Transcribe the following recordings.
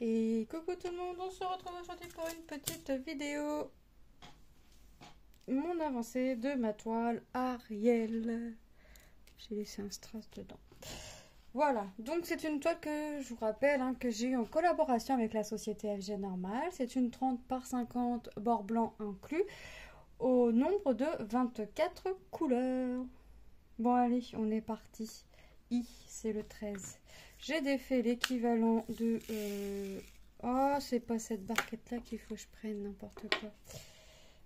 Et coucou tout le monde, on se retrouve aujourd'hui pour une petite vidéo. Mon avancée de ma toile Ariel. J'ai laissé un strass dedans. Voilà, donc c'est une toile que je vous rappelle que j'ai eue en collaboration avec la société FG Normal. C'est une 30 par 50 bord blanc inclus au nombre de 24 couleurs. Bon allez, on est parti. C'est le 13. J'ai défait l'équivalent de... Oh, c'est pas cette barquette-là qu'il faut que je prenne, n'importe quoi.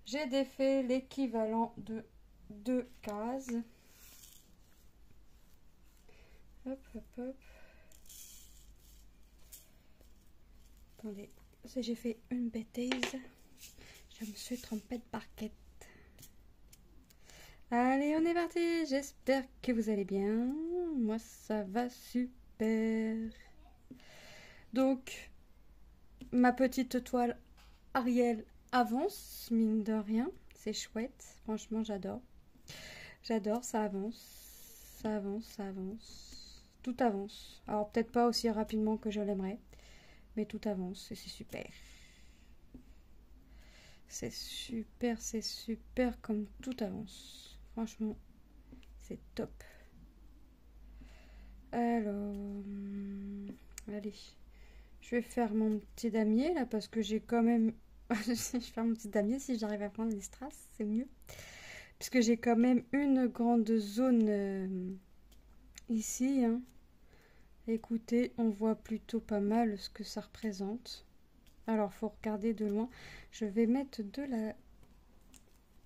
J'ai défait l'équivalent de 2 cases. Hop, hop, hop. Attendez, j'ai fait une bêtise. Je me suis trompée de barquette. Allez, on est parti. J'espère que vous allez bien. Moi, ça va super. Donc, ma petite toile Ariel avance, mine de rien. C'est chouette. Franchement, j'adore. J'adore, ça avance. Ça avance, ça avance. Tout avance. Alors, peut-être pas aussi rapidement que je l'aimerais. Mais tout avance et c'est super. C'est super comme tout avance. Franchement, c'est top. Alors, allez. Je vais faire mon petit damier là parce que j'ai quand même... je vais faire mon petit damier si j'arrive à prendre les strass, c'est mieux. Puisque j'ai quand même une grande zone ici. Écoutez, on voit plutôt pas mal ce que ça représente. Alors, faut regarder de loin. Je vais mettre de la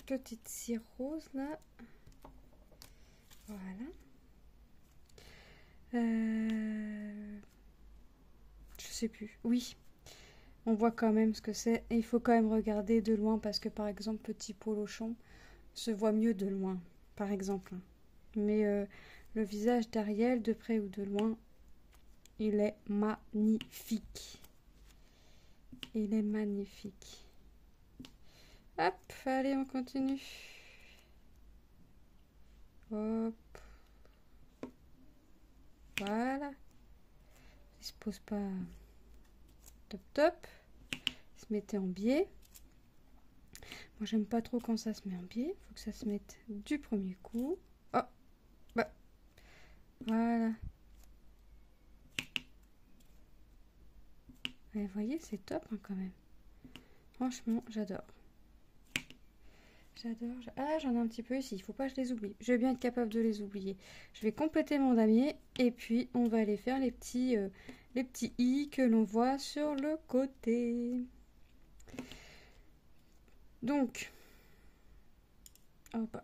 petite cire rose là. Voilà. Je sais plus. Oui. On voit quand même ce que c'est. Et il faut quand même regarder de loin parce que par exemple, petit polochon se voit mieux de loin, par exemple. Mais le visage d'Ariel, de près ou de loin, il est magnifique. Il est magnifique. Hop, allez, on continue. Hop. Voilà. Il se pose pas top top. Il se mettait en biais. Moi, j'aime pas trop quand ça se met en biais. Il faut que ça se mette du premier coup. Oh, bah. Voilà. Et vous voyez, c'est top quand même. Franchement, j'adore. J'adore. Ah, j'en ai un petit peu ici. Il faut pas que je les oublie. Je vais bien être capable de les oublier. Je vais compléter mon damier et puis on va aller faire les petits i que l'on voit sur le côté. Donc, hop.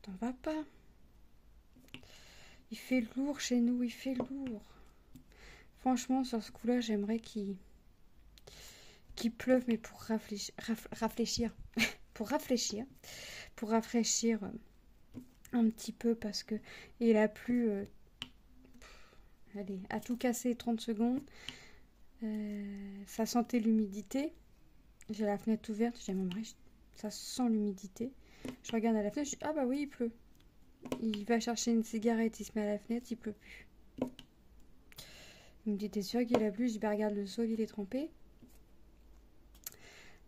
Attends, va pas. Il fait lourd chez nous. Il fait lourd. Franchement, sur ce coup-là, j'aimerais qu'il pleuve, mais pour rafraîchir. Pour rafraîchir un petit peu parce que il a plu allez, à tout casser 30 secondes. Ça sentait l'humidité. J'ai la fenêtre ouverte, j'ai même ça sent l'humidité. Je regarde à la fenêtre, je dis ah bah oui, il pleut. Il va chercher une cigarette, il se met à la fenêtre, il pleut plus. Il me dit t'es sûr qu'il a plu? Je dis bah regarde le sol, il est trempé.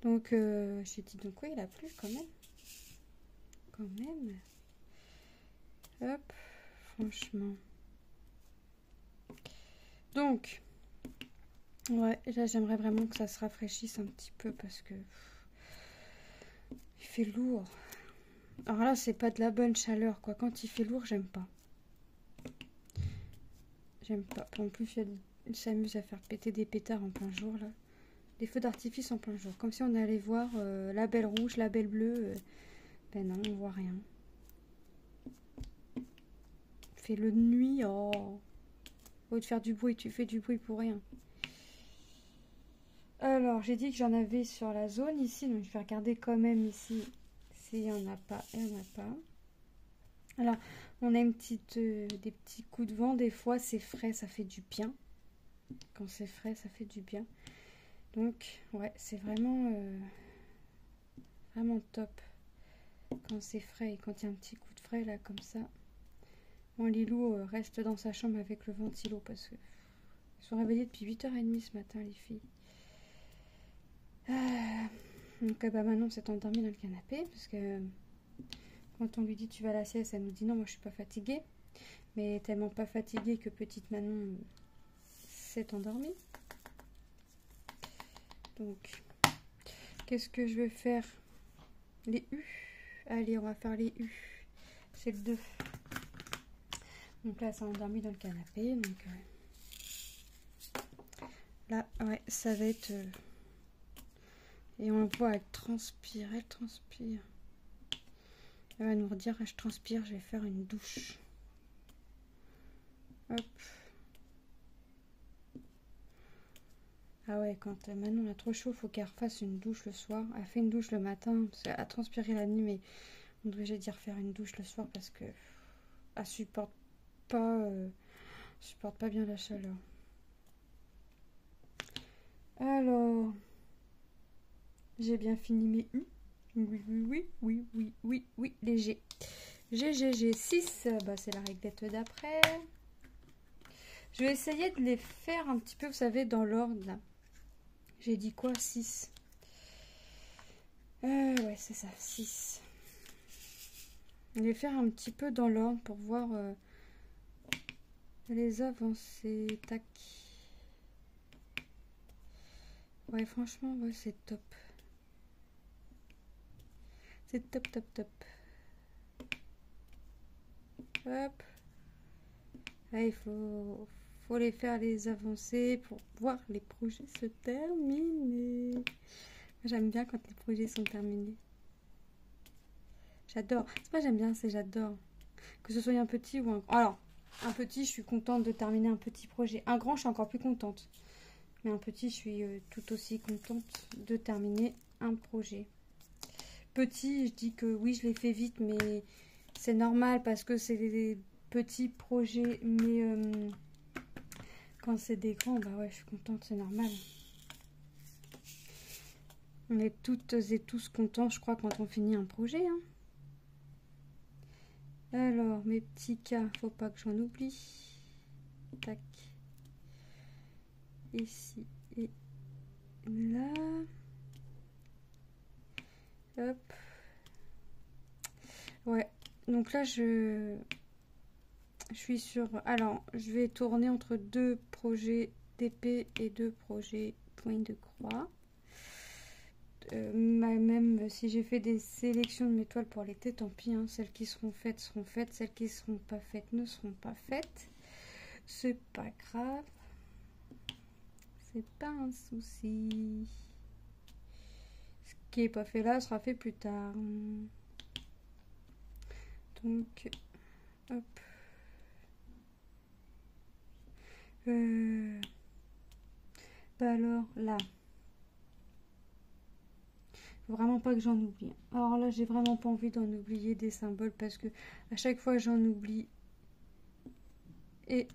Donc j'ai dit donc oui, il a plu quand même. Quand même. Hop, franchement. Donc, ouais, là j'aimerais vraiment que ça se rafraîchisse un petit peu parce que il fait lourd. Alors là, c'est pas de la bonne chaleur quoi. Quand il fait lourd, j'aime pas. J'aime pas. En plus, il s'amuse à faire péter des pétards en plein jour là. Des feux d'artifice en plein jour. Comme si on allait voir la belle rouge, la belle bleue. Ben non, on voit rien. Fais le de nuit, oh. Au lieu de faire du bruit, tu fais du bruit pour rien. Alors, j'ai dit que j'en avais sur la zone ici, donc je vais regarder quand même ici s'il n'y en a pas. Il n'y en a pas. Alors, on a des petits coups de vent. Des fois, c'est frais, ça fait du bien. Quand c'est frais, ça fait du bien. Donc, ouais, c'est vraiment, vraiment top. Quand c'est frais et quand il y a un petit coup de frais, là, comme ça. Mon Lilou reste dans sa chambre avec le ventilo parce que Elles sont réveillées depuis 8h30 ce matin, les filles. Donc bah, Manon s'est endormie dans le canapé parce que quand on lui dit tu vas à la sieste, elle nous dit non, moi je suis pas fatiguée. Mais tellement pas fatiguée que petite Manon s'est endormie. Donc, qu'est-ce que je vais faire? Les U. Allez, on va faire les U. C'est le 2. Donc là, ça a endormi dans le canapé. Donc là, ouais, ça va être... Et on voit, elle transpire, elle transpire. Elle va nous redire, je transpire, je vais faire une douche. Hop. Ah ouais, quand Manon a trop chaud, faut qu'elle refasse une douche le soir. Elle fait une douche le matin, parce qu'elle a transpiré la nuit, mais on devrait dire faire une douche le soir parce que elle supporte pas bien la chaleur. Alors, j'ai bien fini mes U. Oui, les G. G, 6, bah, c'est la réglette d'après. Je vais essayer de les faire un petit peu, vous savez, dans l'ordre, là. J'ai dit quoi? 6. Ouais, c'est ça, 6. Je vais faire un petit peu dans l'ordre pour voir les avancées. Tac. Ouais, franchement, ouais, c'est top. C'est top, top, top. Hop. Là, il faut les faire les avancées pour voir les projets se terminer. J'aime bien quand les projets sont terminés. J'adore. C'est pas j'aime bien, c'est j'adore. Que ce soit un petit ou un grand. Alors, un petit, je suis contente de terminer un petit projet. Un grand, je suis encore plus contente. Mais un petit, je suis tout aussi contente de terminer un projet. Petit, je dis que oui, je l'ai fait vite, mais c'est normal parce que c'est des petits projets. Mais quand c'est des grands, bah ouais, je suis contente, c'est normal. On est toutes et tous contents, je crois, quand on finit un projet. Hein. Alors, mes petits cas, faut pas que j'en oublie. Tac. Ici et là. Hop. Ouais. Donc là, je suis sur... Alors, je vais tourner entre 2 projets d'épée et 2 projets point de croix. Même si j'ai fait des sélections de mes toiles pour l'été, tant pis. Hein, celles qui seront faites seront faites. Celles qui seront pas faites ne seront pas faites. C'est pas grave. C'est pas un souci. Ce qui est pas fait là sera fait plus tard. Donc, hop. Bah alors, là. Faut vraiment pas que j'en oublie. Alors là, j'ai vraiment pas envie d'en oublier des symboles parce que à chaque fois, j'en oublie. Et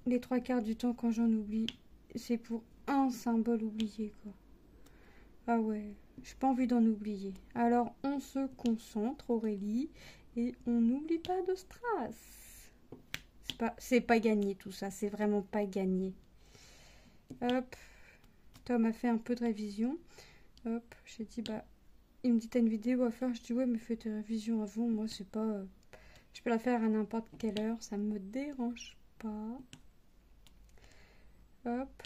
les 3/4 du temps, quand j'en oublie, c'est pour un symbole oublié, quoi. Ah ouais, j'ai pas envie d'en oublier. Alors, on se concentre, Aurélie, et on n'oublie pas de strass. C'est pas gagné tout ça, c'est vraiment pas gagné. Hop, Tom a fait un peu de révision. Hop, j'ai dit, bah, il me dit, t'as une vidéo à faire? Je dis, ouais, mais fais tes révisions avant. Moi, c'est pas... je peux la faire à n'importe quelle heure, ça me dérange pas. Hop,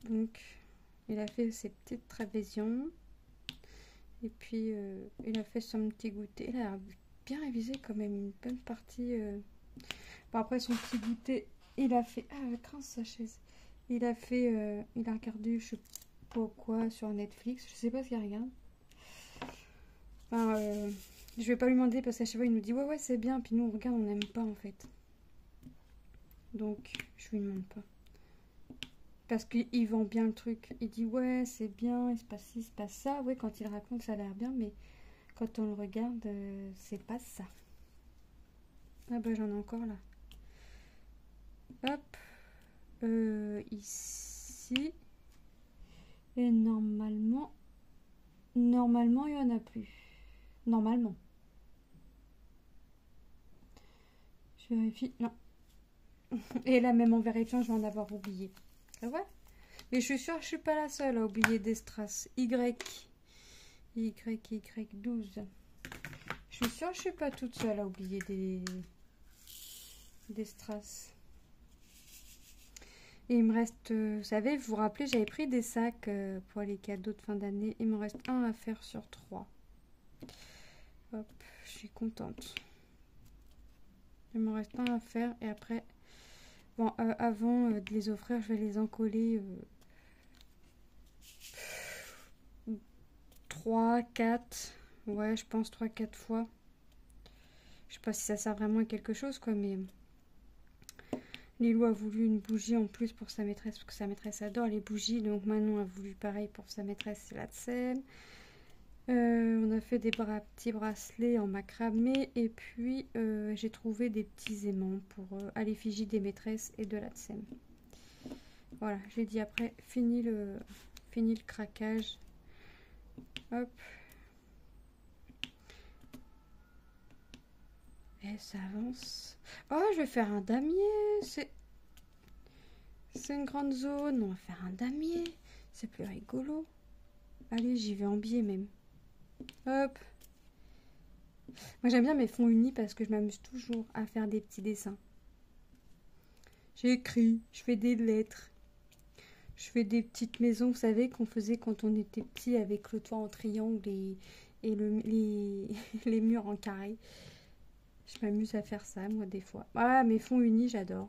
donc, il a fait ses petites révisions. Et puis, il a fait son petit goûter. Il a bien révisé quand même une bonne partie. Bon, après son petit goûter, il a fait... Ah, crains sa chaise. Il a fait... il a regardé, je sais pas quoi, sur Netflix. Je sais pas ce qu'il regarde. Enfin, je vais pas lui demander parce qu'à chaque fois, il nous dit ouais, c'est bien. Puis nous, on regarde, on n'aime pas en fait. Donc, je lui demande pas. Parce qu'il vend bien le truc. Il dit ouais, c'est bien, il se passe ci, il se passe ça. Ouais, quand il raconte, ça a l'air bien, mais quand on le regarde, c'est pas ça. Ah bah j'en ai encore là. Hop. Ici. Et normalement, il n'y en a plus. Normalement. Je vérifie. Non. Et là, même en vérifiant, je vais en avoir oublié. Ah ouais? Mais je suis sûre que je suis pas la seule à oublier des strass. Y12. Je suis sûre que je suis pas toute seule à oublier des strass. Et il me reste, vous savez, vous vous rappelez, j'avais pris des sacs pour les cadeaux de fin d'année. Il m'en reste un à faire sur 3. Hop, je suis contente. Il m'en reste un à faire et après, bon, avant de les offrir, je vais les encoller 3, 4. Ouais, je pense 3, 4 fois. Je sais pas si ça sert vraiment à quelque chose, quoi, mais Lilou a voulu une bougie en plus pour sa maîtresse, parce que sa maîtresse adore les bougies. Donc Manon a voulu pareil pour sa maîtresse, c'est la scène. On a fait des petits bracelets en macramé. Et puis j'ai trouvé des petits aimants pour à l'effigie des maîtresses et de la scène. Voilà, j'ai dit après, fini le craquage. Hop. Et ça avance. Oh, je vais faire un damier. C'est une grande zone. On va faire un damier. C'est plus rigolo. Allez, j'y vais en biais même. Hop. Moi, j'aime bien mes fonds unis parce que je m'amuse toujours à faire des petits dessins. J'écris, je fais des lettres. Je fais des petites maisons, vous savez, qu'on faisait quand on était petit avec le toit en triangle et les murs en carré. Je m'amuse à faire ça, moi, des fois. Ah, mes fonds unis, j'adore.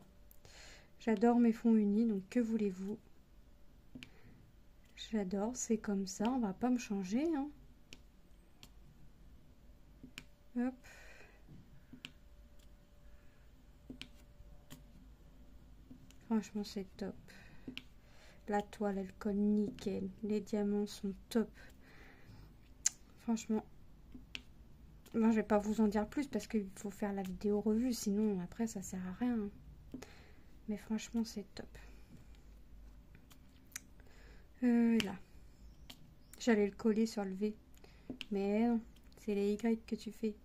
J'adore mes fonds unis, donc que voulez-vous? J'adore, c'est comme ça, on va pas me changer, hein. Hop. Franchement, c'est top. La toile, elle colle nickel. Les diamants sont top. Franchement. Moi, je vais pas vous en dire plus parce qu'il faut faire la vidéo revue. Sinon, après, ça sert à rien. Mais franchement, c'est top. Là. J'allais le coller sur le V. Mais non, c'est les Y que tu fais.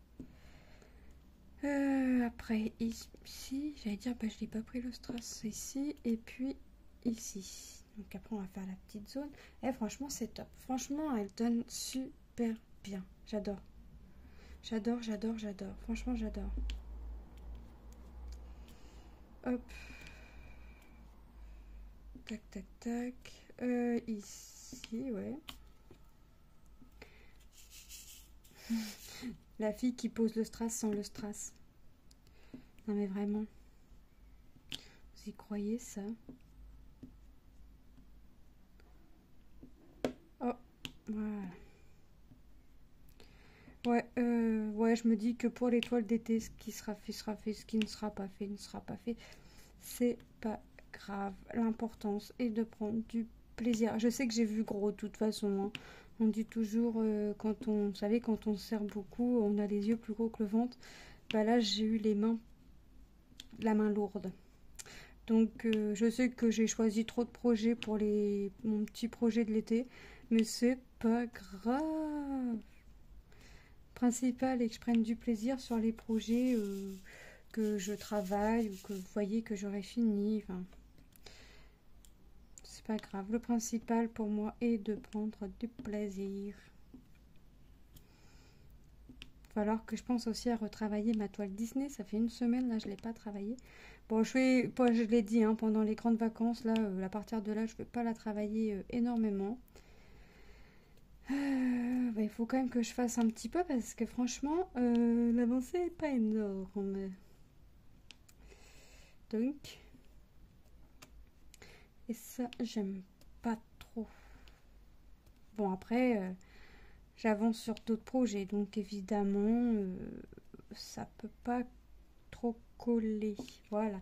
Après, ici, j'allais dire, bah, je n'ai pas pris le strass ici. Et puis, ici. Donc après, on va faire la petite zone. Et franchement, c'est top. Franchement, elle donne super bien. J'adore. J'adore, j'adore, j'adore. Franchement, j'adore. Hop. Tac, tac, tac. Ici, ouais. La fille qui pose le strass sans le strass. Non mais vraiment. Vous y croyez ça? Oh, voilà. Ouais, ouais, je me dis que pour l'étoile d'été, ce qui sera fait, sera fait. Ce qui ne sera pas fait, ne sera pas fait. C'est pas grave. L'importance est de prendre du plaisir. Je sais que j'ai vu gros de toute façon. Hein. On dit toujours, quand on, vous savez, quand on sert beaucoup, on a les yeux plus gros que le ventre. Bah là, j'ai eu la main lourde. Donc, je sais que j'ai choisi trop de projets pour mon petit projet de l'été. Mais c'est pas grave. Principal est que je prenne du plaisir sur les projets que je travaille ou que vous voyez que j'aurai fini. Enfin, c'est pas grave. Le principal pour moi est de prendre du plaisir. Il va falloir que je pense aussi à retravailler ma toile Disney. Ça fait une semaine, là, je ne l'ai pas travaillée. Bon, je l'ai dit, hein, pendant les grandes vacances, là, à partir de là, je ne vais pas la travailler énormément. Bah, il faut quand même que je fasse un petit peu parce que franchement, l'avancée n'est pas énorme. Donc, et ça, j'aime pas trop. Bon, après, j'avance sur d'autres projets, donc évidemment, ça peut pas trop coller. Voilà.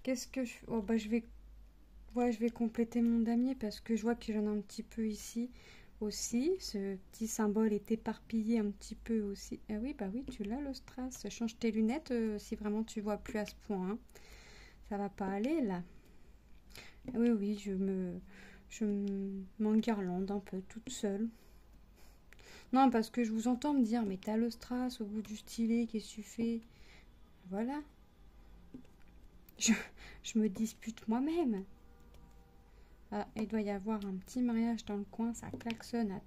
Qu'est-ce que je... Oh, bah, je vais compléter mon damier parce que je vois que j'en ai un petit peu ici aussi. Ce petit symbole est éparpillé un petit peu aussi. Ah oui, bah oui, tu l'as le strass. Change tes lunettes si vraiment tu vois plus à ce point. Hein. Ça va pas aller là. Oui, oui, je m'enguirlande un peu toute seule. Non, parce que je vous entends me dire, mais t'as le strass au bout du stylet, qu'est-ce que tu fais? Voilà. Je me dispute moi-même. Ah, il doit y avoir un petit mariage dans le coin. Ça klaxonne à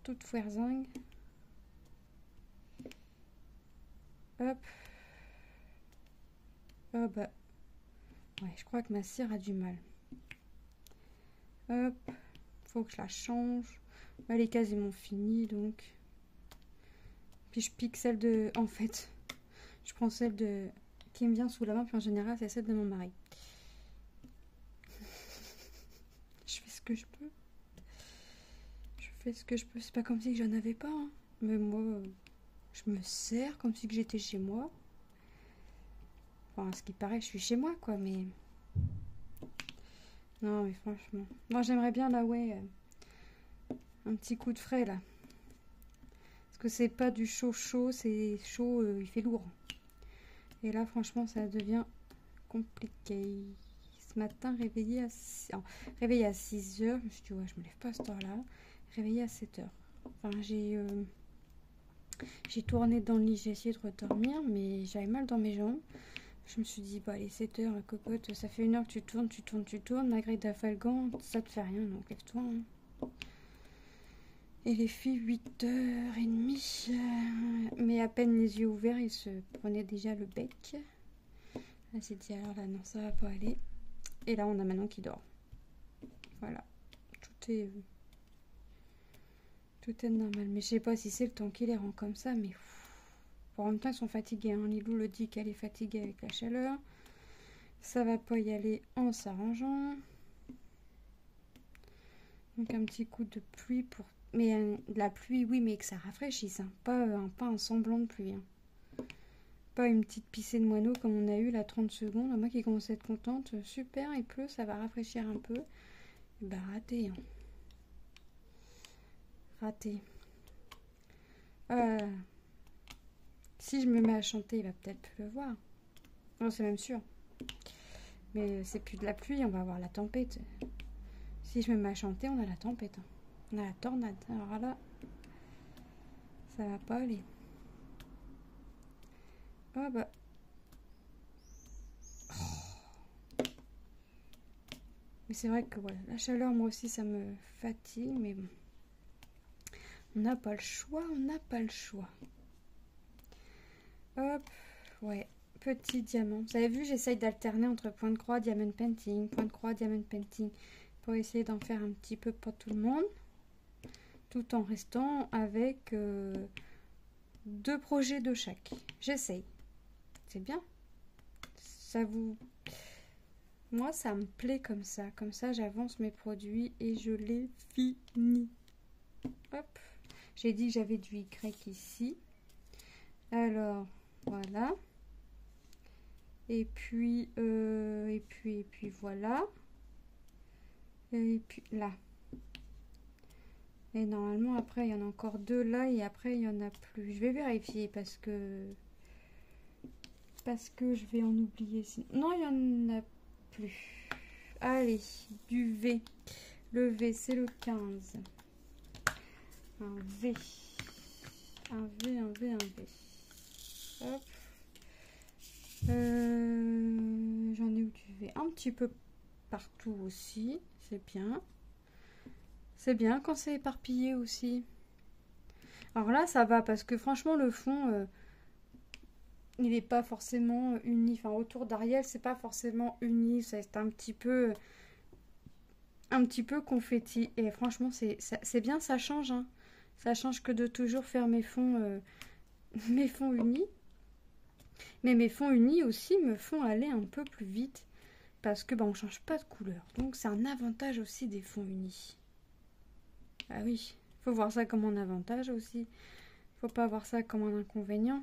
toute foirzingue. Hop. Oh bah. Ouais, je crois que ma cire a du mal. Hop. Faut que je la change. Elle est quasiment finie donc. Puis je pique celle de... En fait, je prends celle de... qui me vient sous la main, puis en général c'est celle de mon mari. Je fais ce que je peux. Je fais ce que je peux. C'est pas comme si que j'en avais pas. Hein. Mais moi, je me sers comme si que j'étais chez moi. Enfin, ce qui paraît, je suis chez moi, quoi, mais... Non, mais franchement... Moi, j'aimerais bien, là, ouais, un petit coup de frais, là. Parce que c'est pas du chaud, c'est chaud, il fait lourd. Et là, franchement, ça devient compliqué. Ce matin, réveillée à 6 h, je me suis dit, ouais, je me lève pas à cette heure-là. Réveillée à 7 h. Enfin, j'ai tourné dans le lit, j'ai essayé de redormir, mais j'avais mal dans mes jambes. Je me suis dit, bah, allez, 7 h, cocotte, ça fait 1 heure que tu tournes, malgré d'Afalgan, ça te fait rien, donc lève-toi. Hein. Et les filles, 8h30, mais à peine les yeux ouverts, ils se prenaient déjà le bec. Elle s'est dit, alors là, non, ça va pas aller. Et là, on a Manon qui dort. Voilà, tout est normal. Mais je sais pas si c'est le temps qui les rend comme ça, mais... En même temps, ils sont fatigués. Hein. Lilou le dit qu'elle est fatiguée avec la chaleur. Ça va pas y aller en s'arrangeant. Donc un petit coup de pluie pour... Mais de la pluie, oui, mais que ça rafraîchisse. Hein. Pas un semblant de pluie. Hein. Pas une petite pissée de moineau comme on a eu là 30 secondes. Moi qui commence à être contente. Super, il pleut, ça va rafraîchir un peu. Et bah raté. Hein. Raté. Si je me mets à chanter, il va peut-être pleuvoir. Non, c'est même sûr. Mais c'est plus de la pluie, on va avoir la tempête. Si je me mets à chanter, on a la tempête. Hein. On a la tornade. Alors là, ça va pas aller. Oh bah. Oh. Mais c'est vrai que ouais, la chaleur, moi aussi, ça me fatigue. Mais bon. On n'a pas le choix, Hop, ouais, petit diamant. Vous avez vu, j'essaye d'alterner entre point de croix, diamond painting, point de croix, diamond painting, pour essayer d'en faire un petit peu pour tout le monde, tout en restant avec 2 projets de chaque. J'essaye. C'est bien. Ça vous... Moi, ça me plaît comme ça. Comme ça, j'avance mes produits et je les finis. Hop. J'ai dit que j'avais du Y ici. Alors... Voilà. Et puis voilà. Et puis là. Et normalement, après, il y en a encore 2 là. Et après, il n'y en a plus. Je vais vérifier parce que je vais en oublier. Non, il n'y en a plus. Allez, du V. Le V, c'est le 15. Un V. Un V, un V, un V. Hop. J'en ai où tu veux un petit peu partout aussi, c'est bien. C'est bien quand c'est éparpillé aussi. Alors là, ça va parce que franchement, le fond, il n'est pas forcément uni. Enfin, autour d'Ariel, c'est pas forcément uni. C'est un petit peu confetti. Et franchement, c'est bien, ça change. Hein. Ça change que de toujours faire mes fonds unis. Mais mes fonds unis aussi me font aller un peu plus vite parce que on change pas de couleur. Donc c'est un avantage aussi des fonds unis. Ah oui, faut voir ça comme un avantage aussi. Faut pas voir ça comme un inconvénient.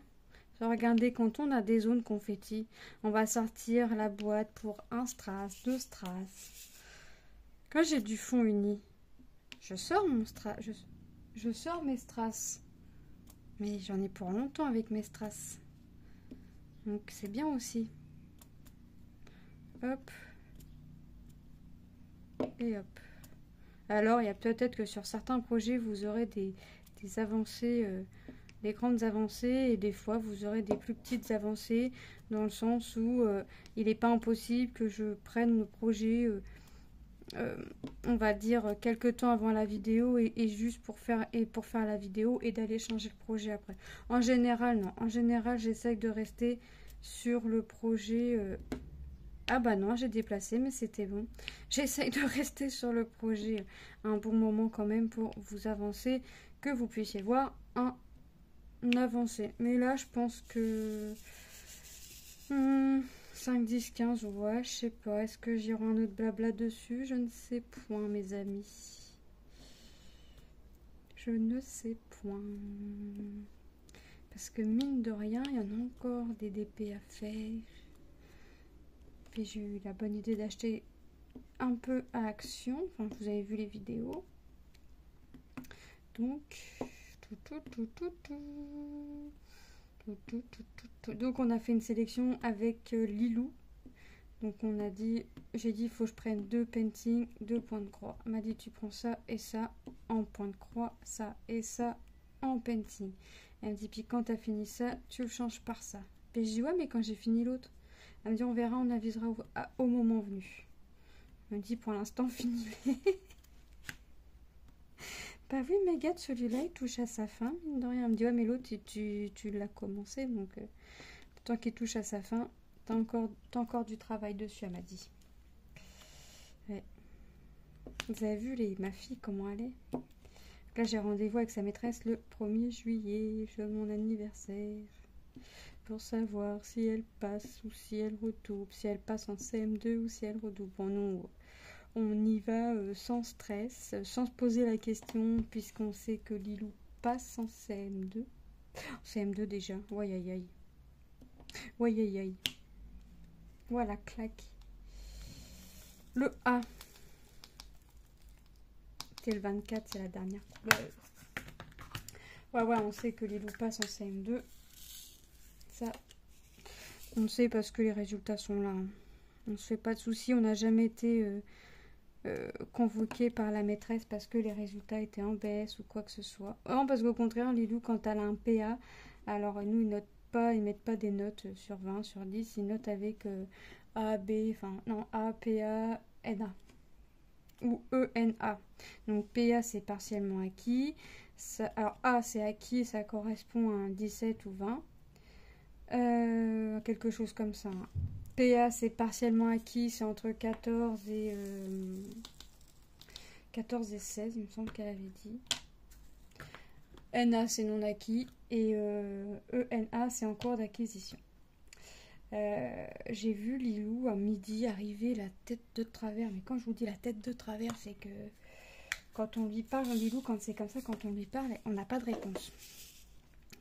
Regardez, quand on a des zones confetti, on va sortir la boîte pour 1 strass, 2 strass. Quand j'ai du fond uni, je sors mon strass, je sors mes strass. Mais j'en ai pour longtemps avec mes strass. Donc c'est bien aussi. Hop. Et hop. Alors il y a peut-être que sur certains projets vous aurez des avancées des grandes avancées et des fois vous aurez des plus petites avancées dans le sens où il n'est pas impossible que je prenne le projet, on va dire, quelques temps avant la vidéo et juste pour faire la vidéo et d'aller changer le projet après. En général, non. En général, j'essaye de rester sur le projet... Ah bah non, j'ai déplacé, mais c'était bon. J'essaye de rester sur le projet un bon moment quand même pour vous avancer, que vous puissiez voir un avancé. Mais là, je pense que 5, 10, 15, ouais, je sais pas. Est-ce que j'y aurai un autre blabla dessus? Je ne sais point, mes amis. Je ne sais point. Parce que mine de rien, il y en a encore des DP à faire. Puis j'ai eu la bonne idée d'acheter un peu à Action. Enfin, vous avez vu les vidéos. Donc, donc on a fait une sélection avec Lilou. Donc on a dit, j'ai dit, il faut que je prenne 2 paintings, 2 points de croix. Elle m'a dit, tu prends ça et ça en point de croix, ça et ça en painting. Elle me dit, puis quand tu as fini ça, tu le changes par ça. Puis je dis, ouais, mais quand j'ai fini l'autre. Elle me dit, on verra, on avisera au moment venu. Elle me dit, pour l'instant, finis-les. Bah oui, mais regarde, celui-là, il touche à sa fin, mine de rien. Elle me dit, ouais, mais l'autre, tu l'as commencé, donc tant qu'il touche à sa fin, t'as encore du travail dessus, elle m'a dit. Ouais. Vous avez vu ma fille, comment elle est? Là, j'ai rendez-vous avec sa maîtresse le 1er juillet, jour de mon anniversaire. Pour savoir si elle passe ou si elle redouble, si elle passe en CM2 ou si elle redouble. Bon, nous, on y va sans stress, sans se poser la question, puisqu'on sait que Lilou passe en CM2. CM2 déjà, ouais, aïe, aïe. Ouais, aïe, aïe. Voilà, claque. Le A. C'est le 24, c'est la dernière couleur. Ouais, on sait que Lilou passe en CM2. Ça, on sait parce que les résultats sont là. On se fait pas de soucis, on n'a jamais été convoqué par la maîtresse parce que les résultats étaient en baisse ou quoi que ce soit. Non, parce qu'au contraire, Lilou, quand elle a un PA, alors nous, ils mettent pas des notes sur 20, sur 10, ils notent avec A, B, enfin, non, A, PA, NA. Ou ENA. Donc PA, c'est partiellement acquis. Ça, alors A, c'est acquis, ça correspond à un 17 ou 20. Quelque chose comme ça. PA, c'est partiellement acquis, c'est entre 14 et 16, il me semble qu'elle avait dit. NA, c'est non acquis, et ENA, c'est en cours d'acquisition. J'ai vu Lilou à midi arriver la tête de travers, mais quand je vous dis la tête de travers, c'est que quand on lui parle, Lilou, quand c'est comme ça, quand on lui parle, on n'a pas de réponse.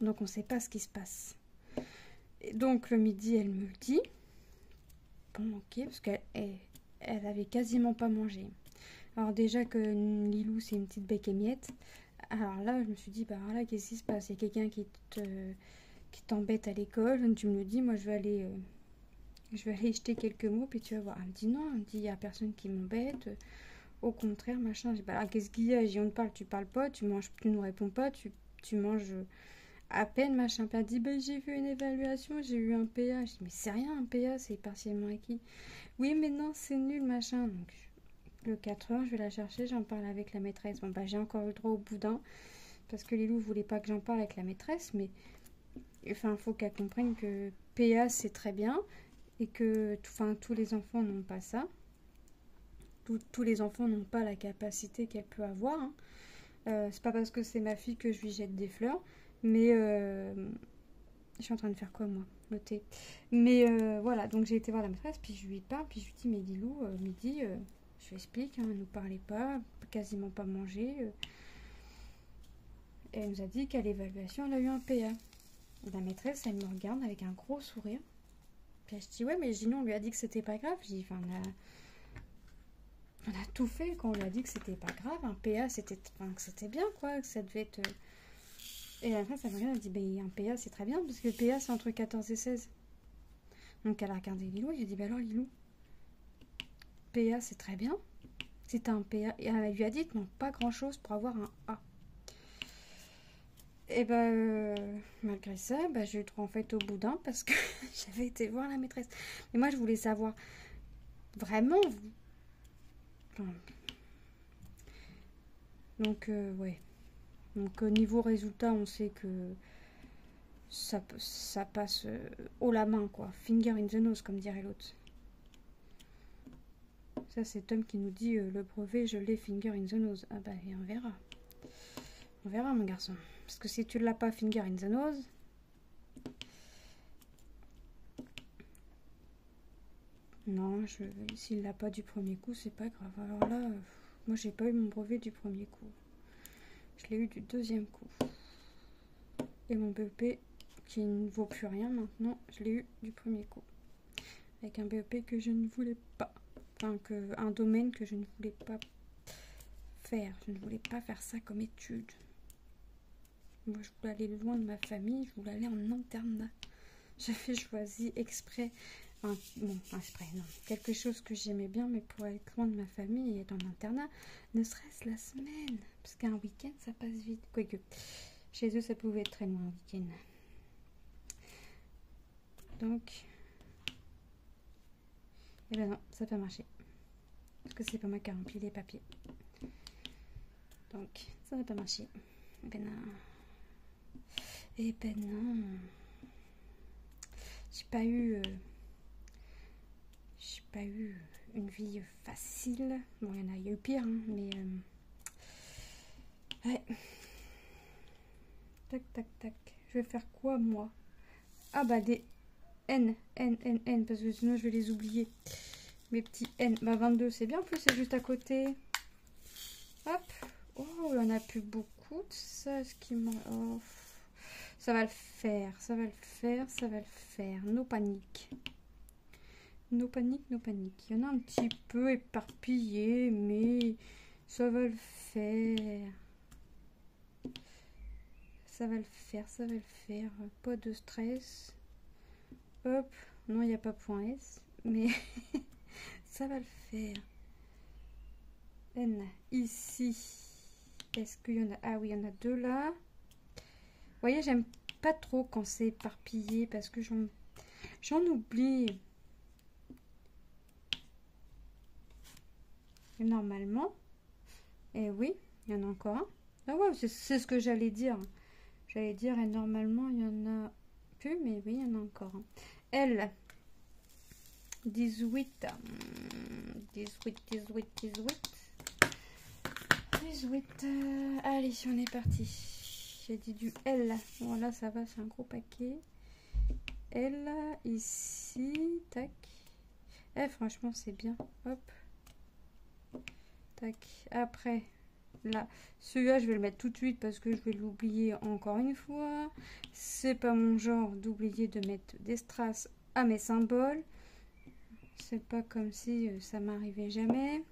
Donc on ne sait pas ce qui se passe. Et donc le midi, elle me le dit. Bon, ok, parce qu'elle avait quasiment pas mangé. Alors déjà que Lilou, c'est une petite bec et miette. Alors là, je me suis dit, bah là, qu'est-ce qui se passe? Il y a quelqu'un qui t'embête à l'école. Tu me le dis, moi, je vais aller jeter quelques mots, puis tu vas voir. Elle me dit non, elle me dit, il n'y a personne qui m'embête. Au contraire, machin. Je dis, bah, qu'est-ce qu'il y a? On te parle, tu parles pas, tu manges, tu ne réponds pas, tu manges à peine, machin. Elle dit, bah, j'ai fait une évaluation, j'ai eu un PA. Je dis, mais c'est rien, un PA, c'est partiellement acquis. Oui, mais non, c'est nul, machin. Donc, le 4h, je vais la chercher, j'en parle avec la maîtresse. Bon, bah, j'ai encore eu le droit au boudin, parce que Lilou voulait pas que j'en parle avec la maîtresse, mais enfin, il faut qu'elle comprenne que PA, c'est très bien, et que tous les enfants n'ont pas ça. Tous les enfants n'ont pas la capacité qu'elle peut avoir. Hein. C'est pas parce que c'est ma fille que je lui jette des fleurs, mais je suis en train de faire quoi, moi? Noter. Mais voilà, donc j'ai été voir la maîtresse, puis je lui parle, puis je lui dis, mais Lilou, midi, je lui explique, hein, elle ne parlait pas, quasiment pas mangé. Et elle nous a dit qu'à l'évaluation, elle a eu un PA. La maîtresse, elle me regarde avec un gros sourire. Puis je dis, ouais, mais Gino, on lui a dit que c'était pas grave. Je dis, enfin, on a tout fait quand on lui a dit que c'était pas grave. Un PA, que c'était bien, quoi, que ça devait être... Et la maîtresse, elle me regarde, elle dit, ben, un PA, c'est très bien, parce que le PA, c'est entre 14 et 16. Donc elle a regardé Lilou, elle lui a dit, ben alors Lilou, PA, c'est très bien. Si t'as un PA... Et elle lui a dit, non, pas grand-chose pour avoir un A. Et ben, malgré ça, bah, j'ai eu trop en fait au boudin parce que j'avais été voir la maîtresse. Mais moi, je voulais savoir vraiment. Enfin, donc, ouais. Donc, niveau résultat, on sait que ça passe haut la main, quoi. Finger in the nose, comme dirait l'autre. Ça, c'est Tom qui nous dit le brevet, je l'ai finger in the nose. Ah bah, et on verra. On verra, mon garçon. Parce que si tu l'as pas finger in the nose. Non, s'il l'a pas du premier coup, c'est pas grave. Alors là, moi, j'ai pas eu mon brevet du premier coup. Je l'ai eu du deuxième coup. Et mon BEP, qui ne vaut plus rien maintenant, je l'ai eu du premier coup. Avec un BEP que je ne voulais pas. Enfin, un domaine que je ne voulais pas faire. Je ne voulais pas faire ça comme étude. Moi, je voulais aller loin de ma famille. Je voulais aller en internat. J'avais choisi exprès... bon, exprès, non. Quelque chose que j'aimais bien, mais pour être loin de ma famille et être en internat, ne serait-ce la semaine. Parce qu'un week-end, ça passe vite. Quoique, chez eux, ça pouvait être très loin un week-end. Donc... Eh ben non, ça n'a pas marché. Parce que c'est pas moi qui a rempli les papiers. Donc, ça n'a pas marché. Eh ben non. Eh ben non. J'ai pas eu une vie facile. Bon, il y a eu pire, hein, mais ouais. Tac, tac, tac. Je vais faire quoi, moi? Ah bah des N, parce que sinon je vais les oublier. Mes petits N. Bah 22, c'est bien, en plus c'est juste à côté. Hop. Oh, il y en a plus beaucoup de ça, ce qui m'a... Oh. Ça va le faire, ça va le faire, ça va le faire. No panique. No panique, no panique. Il y en a un petit peu éparpillé, mais ça va le faire. Ça va le faire, ça va le faire. Pas de stress. Hop. Non, il n'y a pas point S, mais ça va le faire. N, ici. Est-ce qu'il y en a... Ah oui, il y en a deux là. Vous voyez, j'aime pas trop quand c'est éparpillé parce que j'en oublie. Et normalement, et oui, il y en a encore un. Ah ouais, c'est ce que j'allais dire. J'allais dire, et normalement, il y en a plus, mais oui, il y en a encore un. L, 18. 18. Allez, on est parti. J'ai dit du L. Bon, là, ça va, c'est un gros paquet. L, ici, tac. Eh, franchement, c'est bien. Hop. Tac. Après, là, celui-là, je vais le mettre tout de suite parce que je vais l'oublier encore une fois. C'est pas mon genre d'oublier de mettre des strass à mes symboles. C'est pas comme si ça m'arrivait jamais.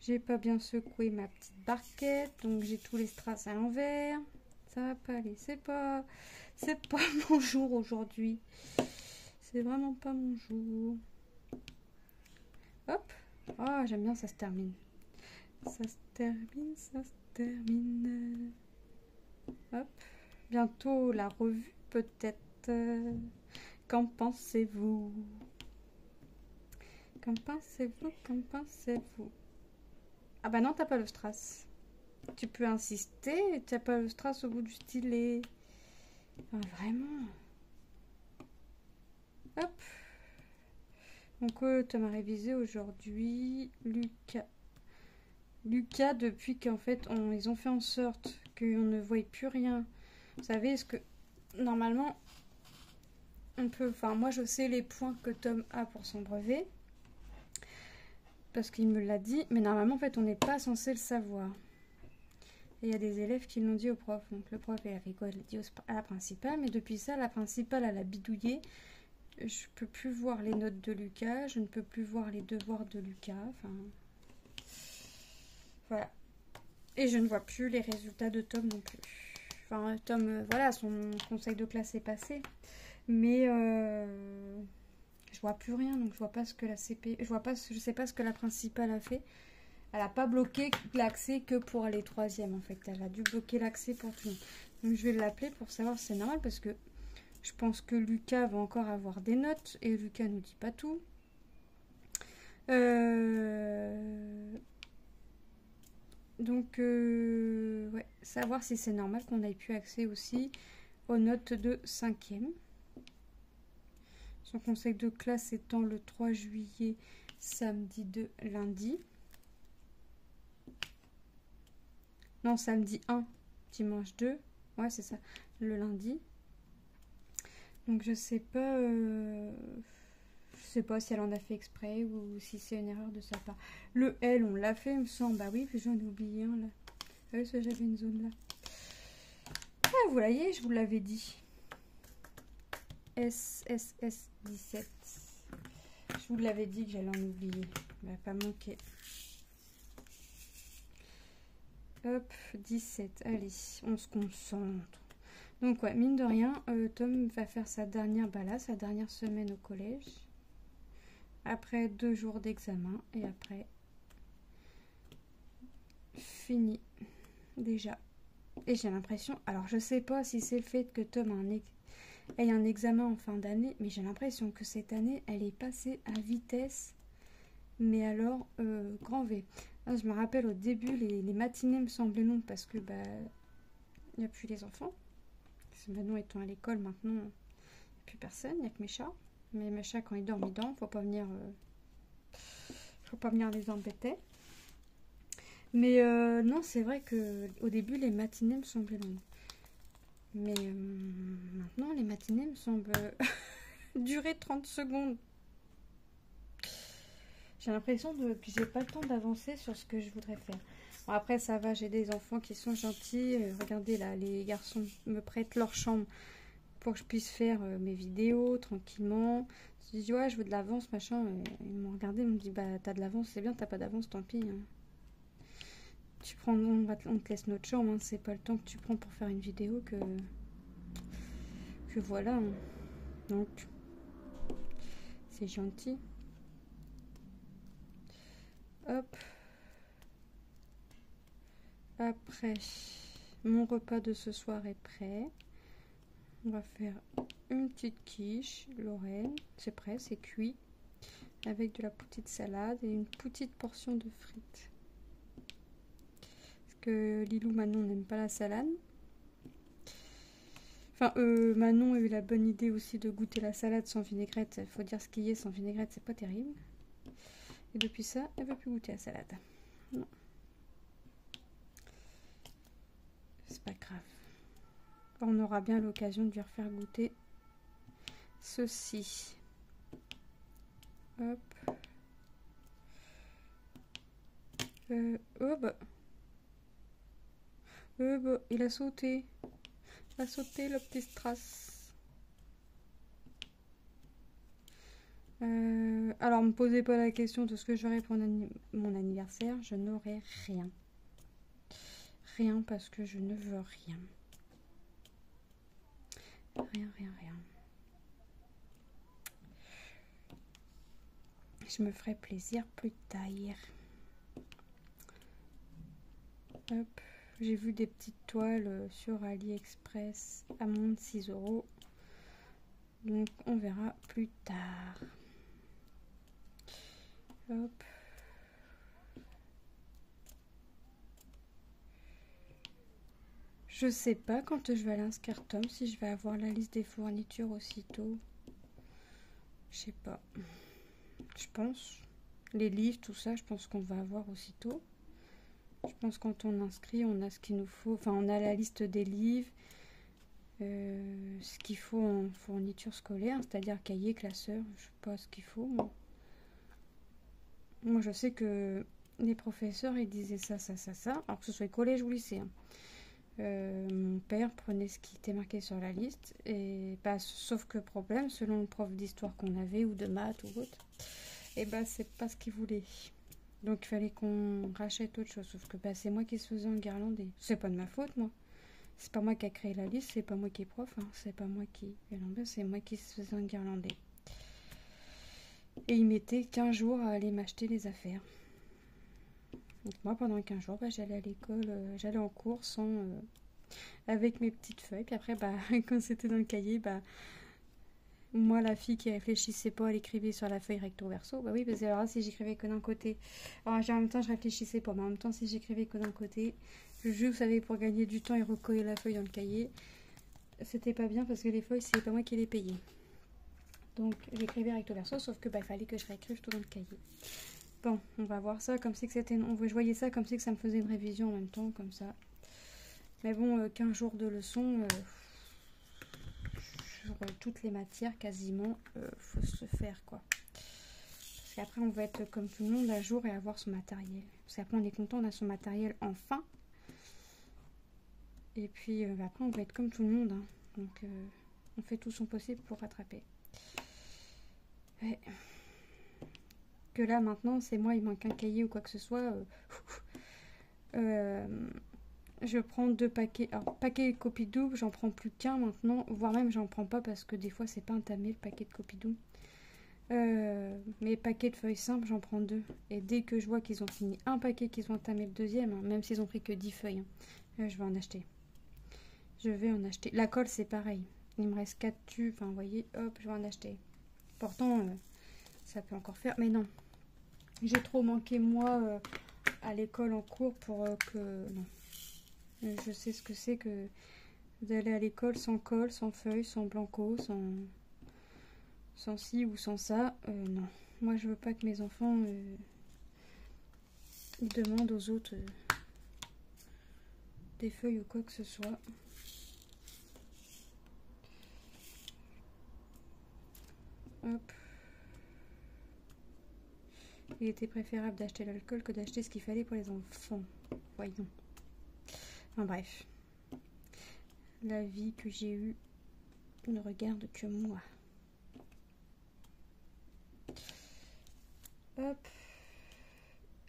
J'ai pas bien secoué ma petite barquette, donc j'ai tous les strass à l'envers. Ça va pas aller, c'est pas mon jour aujourd'hui. C'est vraiment pas mon jour. Hop. Oh, j'aime bien, ça se termine. Ça se termine, ça se termine. Hop. Bientôt la revue, peut-être. Qu'en pensez-vous? Qu'en pensez-vous? Qu'en pensez-vous? Ah bah non, t'as pas le strass. Tu peux insister, t'as pas le strass au bout du stylet. Ah, vraiment. Hop. Donc, Tom a révisé aujourd'hui. Lucas, depuis qu'en fait, ils ont fait en sorte qu'on ne voyait plus rien. Vous savez, est-ce que normalement, on peut... Enfin, moi, je sais les points que Tom a pour son brevet. Parce qu'il me l'a dit. Mais normalement, en fait, on n'est pas censé le savoir. Et il y a des élèves qui l'ont dit au prof. Donc, le prof, il a rigolé, dit à la principale. Mais depuis ça, la principale, elle a bidouillé. Je peux plus voir les notes de Lucas. Je ne peux plus voir les devoirs de Lucas. Enfin... Voilà. Et je ne vois plus les résultats de Tom non plus. Enfin, Tom, voilà, son conseil de classe est passé. Mais je vois plus rien, donc je vois pas ce que la CP... Je sais pas ce que la principale a fait. Elle n'a pas bloqué l'accès que pour les troisièmes en fait. Elle a dû bloquer l'accès pour tout le monde. Donc je vais l'appeler pour savoir si c'est normal parce que je pense que Lucas va encore avoir des notes et Lucas nous dit pas tout. Donc, ouais, savoir si c'est normal qu'on ait pu accès aussi aux notes de 5e. Son conseil de classe étant le 3 juillet, samedi 2, lundi. Non, samedi 1, dimanche 2. Ouais, c'est ça, le lundi. Donc, je sais pas si elle en a fait exprès ou si c'est une erreur de sa part. Le L, on l'a fait, il me semble. Bah oui, puis j'en ai oublié un là. Ah oui, j'avais une zone là. Ah, vous voyez, je vous l'avais dit. SSS 17. Je vous l'avais dit que j'allais en oublier. Il va pas manquer. Hop, 17. Allez, on se concentre. Donc ouais, mine de rien, Tom va faire sa dernière sa dernière semaine au collège. Après 2 jours d'examen et après fini déjà. Et j'ai l'impression, alors je sais pas si c'est le fait que Tom ait un examen en fin d'année, mais j'ai l'impression que cette année elle est passée à vitesse, mais alors grand V. Là, je me rappelle au début les matinées me semblaient longues parce que il n'y a plus les enfants. Manon étant à l'école maintenant, il n'y a plus personne, il n'y a que mes chats. Mais mes chats quand ils dorment, faut pas venir les embêter. Mais non, c'est vrai que au début les matinées me semblaient longues. Mais maintenant les matinées me semblent durer 30 secondes. J'ai l'impression que j'ai pas le temps d'avancer sur ce que je voudrais faire. Bon, après ça va, j'ai des enfants qui sont gentils. Regardez là, les garçons me prêtent leur chambre pour que je puisse faire mes vidéos tranquillement. Je dis ouais, je veux de l'avance, machin. Ils m'ont regardé, ils m'ont dit bah t'as de l'avance, c'est bien, t'as pas d'avance, tant pis. Hein. Tu prends, on te laisse notre chambre, hein. C'est pas le temps que tu prends pour faire une vidéo que voilà. Hein. Donc c'est gentil. Hop. Après, mon repas de ce soir est prêt. On va faire une petite quiche Lorraine. C'est prêt, c'est cuit. Avec de la petite salade et une petite portion de frites. Parce que Lilou, Manon n'aime pas la salade. Enfin, Manon a eu la bonne idée aussi de goûter la salade sans vinaigrette. Il faut dire ce qu'il y a, sans vinaigrette, c'est pas terrible. Et depuis ça, elle ne veut plus goûter la salade. Non. C'est pas grave. On aura bien l'occasion de lui refaire goûter ceci. Hop. Oh bah. Il a sauté. Il a sauté le petit strass. Alors, me posez pas la question de ce que j'aurai pour mon anniversaire. Je n'aurai rien. Rien parce que je ne veux rien. Rien. Je me ferai plaisir plus tard. Hop. J'ai vu des petites toiles sur AliExpress à moins de 6 €. Donc on verra plus tard. Hop. Je sais pas quand je vais aller inscrire Tom, si je vais avoir la liste des fournitures aussitôt. Je sais pas. Je pense. Les livres, tout ça, je pense qu'on va avoir aussitôt. Je pense que quand on inscrit, on a ce qu'il nous faut. Enfin, on a la liste des livres, ce qu'il faut en fourniture scolaire, c'est-à-dire cahier, classeur, je sais pas ce qu'il faut. Moi, je sais que les professeurs, ils disaient ça, alors que ce soit collège ou lycée. Hein. Mon père prenait ce qui était marqué sur la liste, et sauf que problème, selon le prof d'histoire qu'on avait, ou de maths ou autre, et c'est pas ce qu'il voulait. Donc il fallait qu'on rachète autre chose. Sauf que c'est moi qui se faisais enguirlander. C'est pas de ma faute, moi. C'est pas moi qui a créé la liste, c'est pas moi qui est prof. Hein. C'est pas moi qui c'est moi qui se faisais enguirlander. Et il mettait 15 jours à aller m'acheter les affaires. Donc moi, pendant 15 jours, bah, j'allais à l'école, j'allais en cours sans, avec mes petites feuilles. Puis après, bah, quand c'était dans le cahier, bah, moi, la fille qui réfléchissait pas, elle écrivait sur la feuille recto verso. Bah oui, parce que alors si j'écrivais que d'un côté, alors en même temps, je réfléchissais pas, mais en même temps, si j'écrivais que d'un côté, je vous savez, pour gagner du temps et recoller la feuille dans le cahier, c'était pas bien parce que les feuilles, c'est pas moi qui les payais. Donc, j'écrivais recto verso, sauf que bah, il fallait que je réécrive tout dans le cahier. Bon, on va voir ça comme si que c'était... Je voyais ça comme si que ça me faisait une révision en même temps, comme ça. Mais bon, 15 jours de leçons... sur toutes les matières quasiment, faut se faire quoi. Parce qu'après on va être comme tout le monde à jour et avoir son matériel. Parce qu'après on est content, on a son matériel enfin. Et puis après on va être comme tout le monde. Hein. Donc on fait tout son possible pour rattraper. Ouais. Que là maintenant c'est moi, il manque un cahier ou quoi que ce soit. Je prends 2 paquets. Alors, paquet de copies doubles, j'en prends plus qu'un maintenant. Voire même, j'en prends pas parce que des fois, c'est pas entamé le paquet de copies doubles. Mais paquets de feuilles simples, j'en prends 2. Et dès que je vois qu'ils ont fini un paquet, qu'ils ont entamé le deuxième, hein, même s'ils ont pris que 10 feuilles, hein, je vais en acheter. Je vais en acheter. La colle, c'est pareil. Il me reste 4 tubes. Enfin, vous voyez, hop, je vais en acheter. Pourtant, ça peut encore faire. Mais non. J'ai trop manqué, moi, à l'école en cours pour que... Non. Je sais ce que c'est que d'aller à l'école sans colle, sans feuilles, sans blanco, sans ci ou sans ça. Non. Moi, je veux pas que mes enfants ils demandent aux autres des feuilles ou quoi que ce soit. Hop. Il était préférable d'acheter l'alcool que d'acheter ce qu'il fallait pour les enfants. Voyons. Enfin bref. La vie que j'ai eue ne regarde que moi. Hop.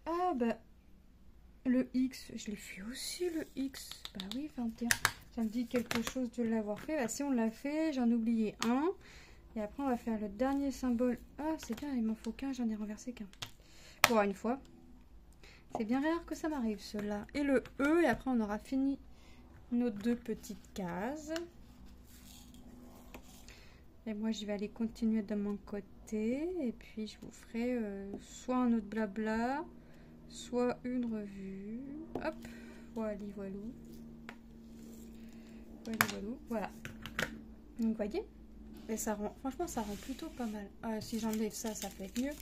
Ah bah le X, je l'ai fait aussi le X. Bah oui, 21. Ça me dit quelque chose de l'avoir fait. Bah si on l'a fait, j'en ai oublié un. Et après on va faire le dernier symbole. Ah c'est bien, il m'en faut qu'un, j'en ai renversé qu'un. Pour une fois. C'est bien rare que ça m'arrive cela. Et le E, et après on aura fini nos 2 petites cases. Et moi je vais aller continuer de mon côté. Et puis je vous ferai soit un autre blabla, soit une revue. Hop, voilà, voilou. Voilà. Donc vous voyez, et ça rend, franchement ça rend plutôt pas mal. Si j'enlève ça, ça peut être mieux.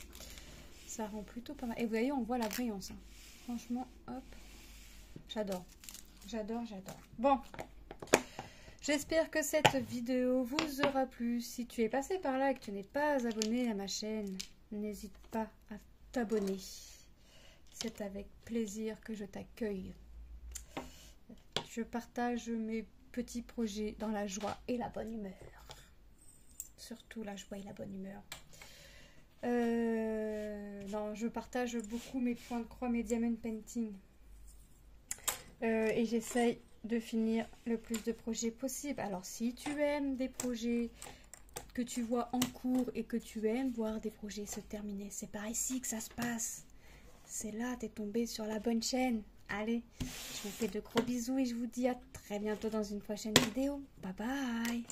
Ça rend plutôt pas mal. Et vous voyez, on voit la brillance. Hein. Franchement, hop, j'adore. J'adore. Bon, j'espère que cette vidéo vous aura plu. Si tu es passé par là et que tu n'es pas abonné à ma chaîne, n'hésite pas à t'abonner. C'est avec plaisir que je t'accueille. Je partage mes petits projets dans la joie et la bonne humeur. Surtout la joie et la bonne humeur. Non, je partage beaucoup mes points de croix, mes diamond painting. Et j'essaye de finir le plus de projets possible. Alors, si tu aimes des projets que tu vois en cours et que tu aimes voir des projets se terminer, c'est par ici que ça se passe. C'est là, t'es tombé sur la bonne chaîne. Allez, je vous fais de gros bisous et je vous dis à très bientôt dans une prochaine vidéo. Bye bye!